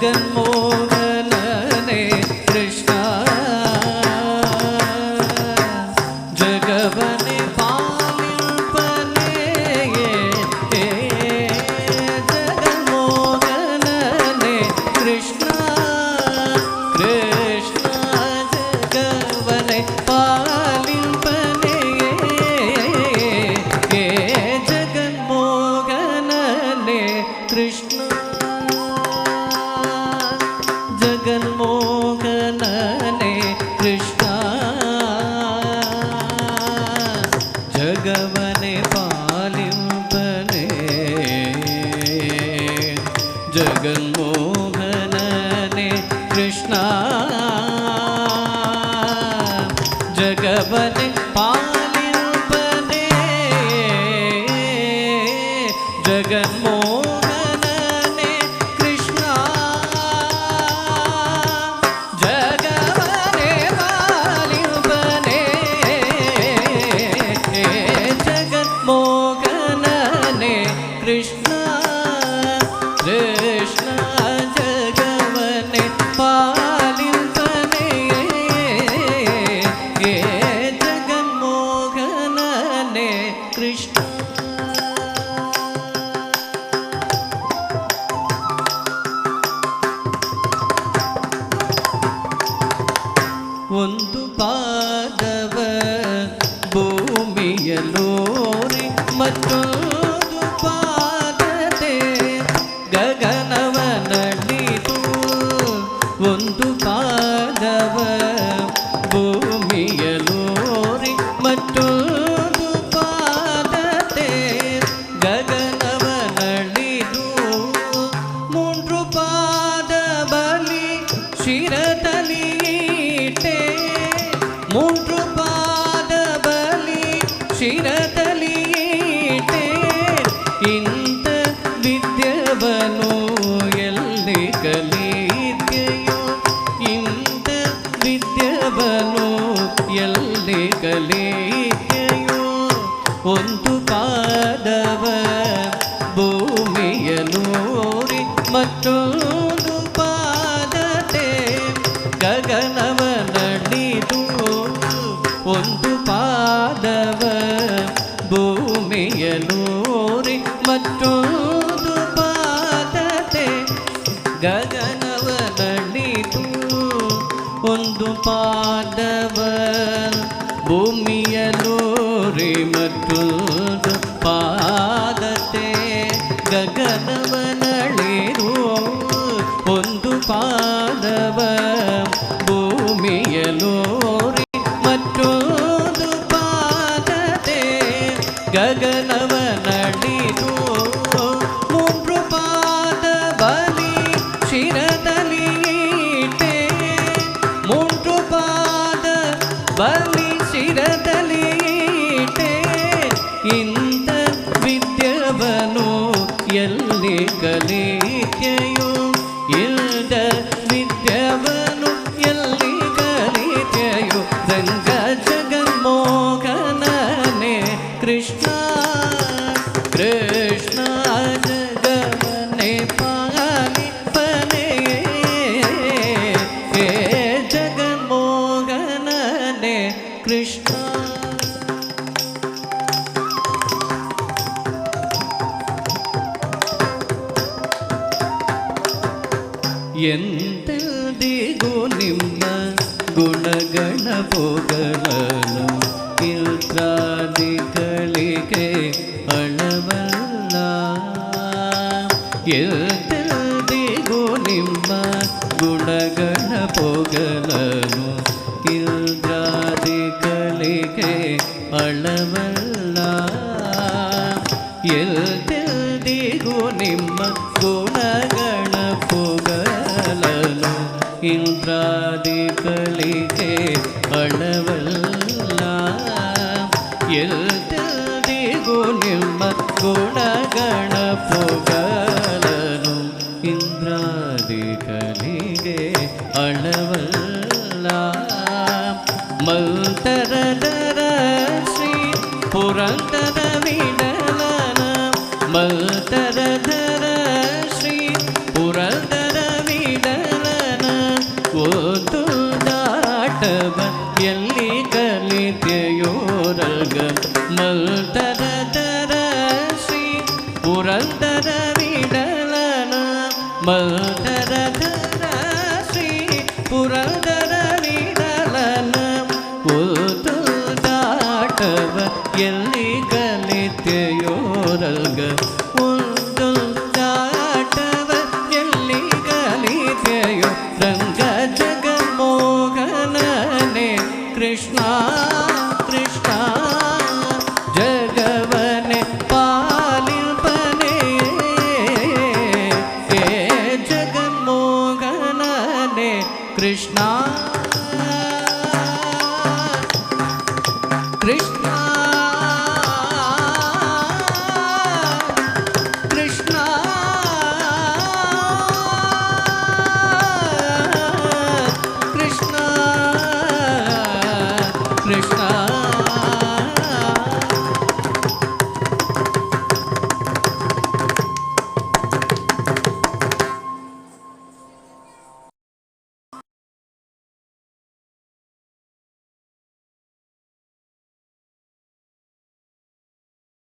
ಜಗನ್ಮೋಹನನೇ ಕೃಷ್ಣ ಜಗವನೆ ಪಾಲಿಲ್ಪನೇ ಜಗನ್ಮೋಹನನೇ ಕೃಷ್ಣ ಕೃಷ್ಣ ಜಗವನೆ ಪಾಲಿಲ್ಪನೇ ಜಗನ್ಮೋಹನನೇ ಕೃಷ್ಣ ಜಗನ್ಮೋಹನನೇ ಕೃಷ್ಣ ಜಗವನೆ ಪಾಲಿಂಪನೇ ಜಗನ್ಮೋಹನನೇ ಕೃಷ್ಣ ಜಗವನೆ ಪಾಲಿಂಪನೇ ಜಗನ್ಮೋಹನನೇ ಕೃಷ್ಣ ಜಗವನೆ ಪಾಲಿಂಪನೇ ಜಗನ್ಮೋಹನನೇ ಕೃಷ್ಣ ಕೃಷ್ಣ ಜಗವನೆ ಪಾಲಿಂಪನೇ ಜಗನ್ಮೋಹನನೇ ಕೃಷ್ಣ ಒಂದು ಪಾದವ ಭೂಮಿಯಲೋರಿ ಮತ್ತೊಂದು ಪಾದತೆ ಗಗನವ ನಡಿತು ಒಂದು ಪಾದವ ಭೂಮಿಯಲೋರಿ ಮತ್ತೊಂದು ಪಾದತೆ ಗಗನವ ನಡಿದು ಮೂರು ಪಾದ ಬಲಿ ಶಿರತಲಿ ಮೂರು ಪಾದ ಬಲಿ ಶಿರತಲೀಟೆ ಇಂಥ ವಿದ್ಯವನು ಎಲ್ಲಿ ಕಲಿತೆಯೋ ಇಂಥ ವಿದ್ಯವನು ಎಲ್ಲಿ ಕಲಿತೆಯೋ ಒಂದು ಪಾದವ ಭೂಮಿಯಲೋರಿ ಮತ್ತೊಂದು ಪಾದತೆ ಗಗನವ ನಡಿದು ಒಂದು ಪಾದವ ಭೂಮಿಯಲೋರಿ ಮತ್ತೊಂದು ಪಾದತೆ ಗಗನವ ನಡಿದು ಒಂದು ಪಾದವ ಭೂಮಿಯಲೋರಿ ಮತ್ತೊಂದು ಪಾದತೆ ಗಗನವ ನಡಿದು ಒಂದು ಪಾದವ ಭೂಮಿಯಲೋರಿ ಮತ್ತೊಂದು ಪಾದತೆ ಗಗನವ ನಡಿದು ಮೂರು ಪಾದ ಬಲಿ ಶಿರದಲೀಟೆ ಮೂರು ಪಾದ ಬಲಿ ಶಿರದಲೀಟೆ ಇಂಥ ವಿದ್ಯವನು ಎಲ್ಲಿ ಕಲಿತೆಯೋ ಇಲ್ದ ವಿದ್ಯವನು ಎಲ್ಲಿ ಕಲಿತೆಯೋ ರಂಗ ಜಗನ್ಮೋಹನನೇ ಕೃಷ್ಣ ಕೃಷ್ಣ ಜಗವನೆ ಪಾಲಿಂಪನೇ ಜಗನ್ಮೋಹನನೇ ಕೃಷ್ಣ ಎಂತೆಂದಿಗೂ ನಿಮ್ಮ ಗುಣಗಣ ಪೊಗಳನು ಇಲ್ತ್ರಾದಿಗಳಿಗೆ ಅಳವಲ್ಲ ಎಂತೆಂದಿಗೂ ನಿಮ್ಮ ಗುಣಗಣ ಪೊಗಳನು ಇಲ್ತ್ರಾದಿಗಳಿಗೆ ಅಳವಲ್ಲ ಎಂತೆಂದಿಗೂ ನಿಮ್ಮ ಗುಣಗಣ ಪೊಗಳನು ಇಂದ್ರಾದಿಗಳಿಗೆ ಅಳವಲ್ಲ ಎಂತೆಂದಿಗೂ ನಿಮ್ಮ ಗುಣಗಣ ಪೊಗಳನು ಇಂದ್ರಾದಿಗಳಿಗೆ ಅಳವಲ್ಲ ಮಂತರದರ ಶ್ರೀ ಪುರಂದರ ವಿಠಲನ ಮಂತರದರ ಶ್ರೀ ಪುರಂದರ ವಿಠಲನ ಮಲ್ದರದರ ಶ್ರೀ ಪುರಂದರ ವಿಠಲನ ಮಲ್ದರದರ ಶ್ರೀ ಪುರಂದರ ವಿಠಲನ ಓದು ದಾಟವ ಎಲ್ಲಿ ಕಲಿತೆಯೋ ರಂಗ